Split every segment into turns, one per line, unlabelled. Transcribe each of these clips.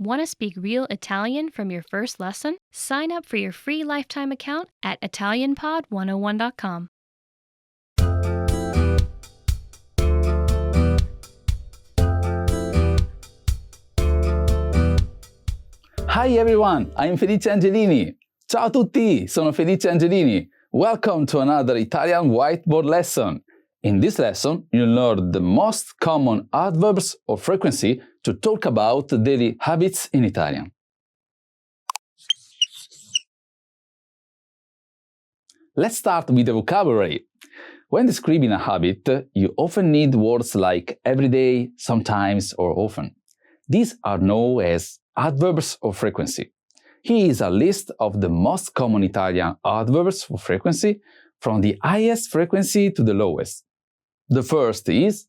Want to speak real Italian from your first lesson? Sign up for your free lifetime account at ItalianPod101.com.
Hi everyone, I'm Felice Angelini. Ciao a tutti, sono Felice Angelini. Welcome to another Italian whiteboard lesson. In this lesson, you'll learn the most common adverbs of frequency to talk about daily habits in Italian. Let's start with the vocabulary. When describing a habit, you often need words like every day, sometimes, or often. These are known as adverbs of frequency. Here is a list of the most common Italian adverbs of frequency from the highest frequency to the lowest. The first is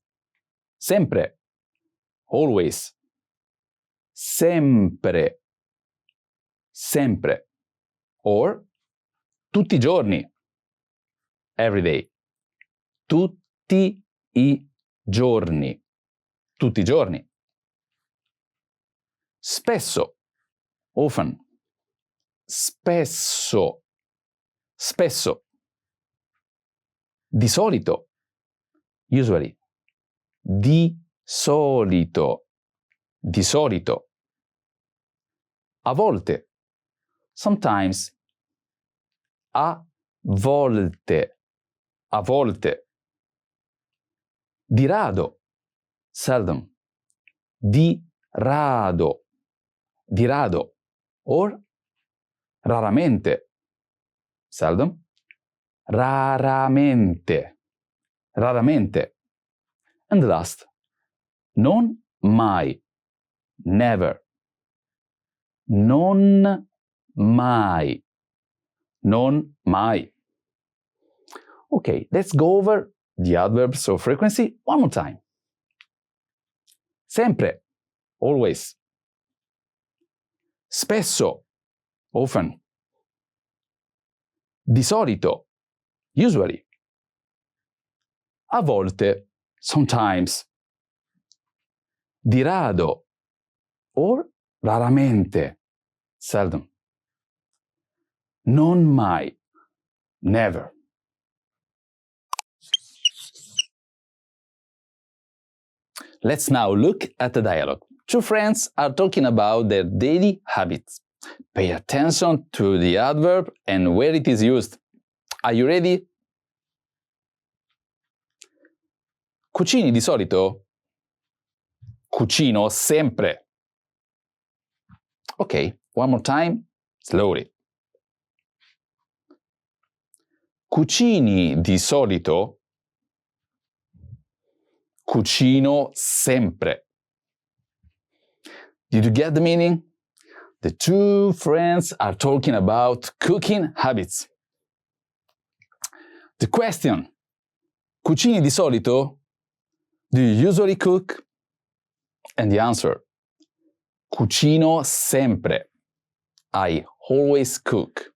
sempre, always, sempre, sempre, or tutti i giorni, every day, tutti i giorni, tutti i giorni. Spesso, often, spesso, spesso. Di solito, usually. Di solito, di solito. A volte, sometimes. A volte, a volte. Di rado, seldom. Di rado, di rado, or raramente, seldom, raramente, raramente. And last, non mai, never, non mai, non mai. Okay, let's go over the adverbs of frequency one more time. Sempre, always. Spesso, often. Di solito, usually. A volte, sometimes. Di rado, or raramente, seldom. Non mai, never. Let's now look at the dialogue. Two friends are talking about their daily habits. Pay attention to the adverb and where it is used. Are you ready? Cucini di solito? Cucino sempre. Okay, one more time, slowly. Cucini di solito? Cucino sempre. Did you get the meaning? The two friends are talking about cooking habits. The question, cucini di solito? Do you usually cook? And the answer, cucino sempre. I always cook.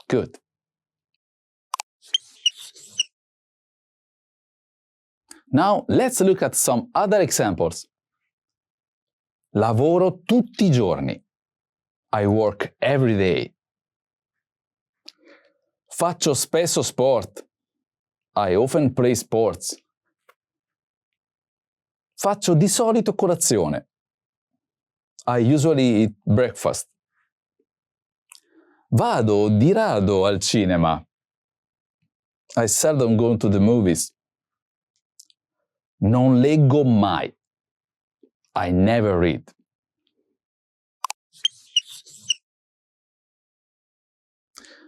Good. Now let's look at some other examples. Lavoro tutti i giorni. I work every day. Faccio spesso sport. I often play sports. Faccio di solito colazione. I usually eat breakfast. Vado di rado al cinema. I seldom go to the movies. Non leggo mai. I never read.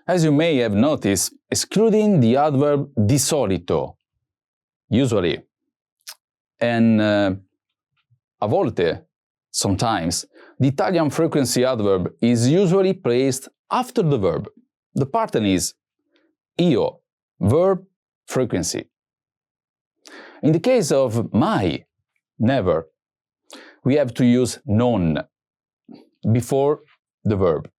As you may have noticed, excluding the adverb di solito, usually, and a volte, sometimes, the Italian frequency adverb is usually placed after the verb. The pattern is io, verb, frequency. In the case of mai, never, we have to use non before the verb.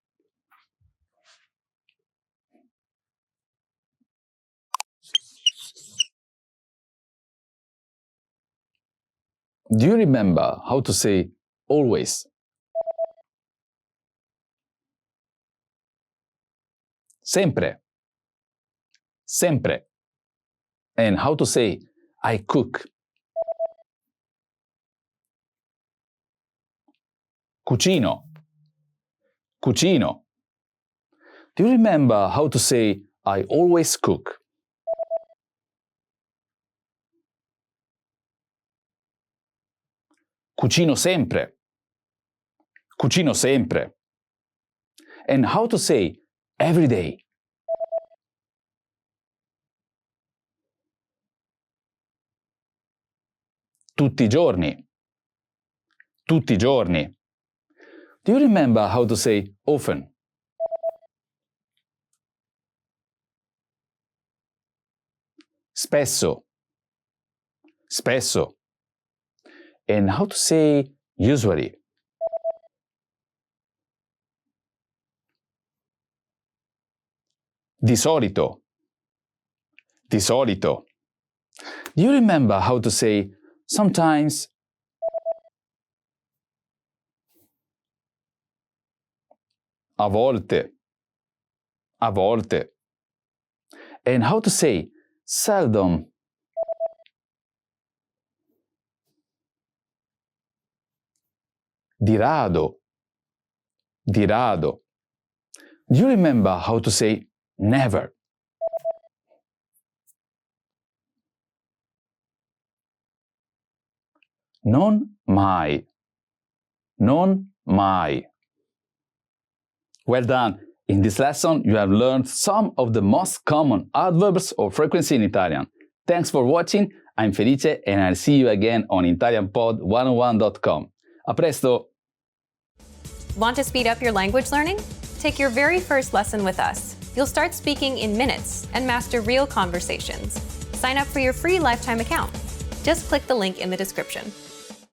Do you remember how to say always? Sempre. Sempre. And how to say I cook? Cucino. Cucino. Do you remember how to say I always cook? Cucino sempre. Cucino sempre. And how to say every day? Tutti i giorni. Tutti i giorni. Do you remember how to say often? Spesso. Spesso. And how to say usually? Di solito. Di solito. Do you remember how to say sometimes? A volte. A volte. And how to say seldom? Di rado. Di rado. Do you remember how to say never? Non mai. Non mai. Well done! In this lesson, you have learned some of the most common adverbs of frequency in Italian. Thanks for watching, I'm Felice and I'll see you again on ItalianPod101.com. A presto!
Want to speed up your language learning? Take your very first lesson with us. You'll start speaking in minutes and master real conversations. Sign up for your free lifetime account. Just click the link in the description.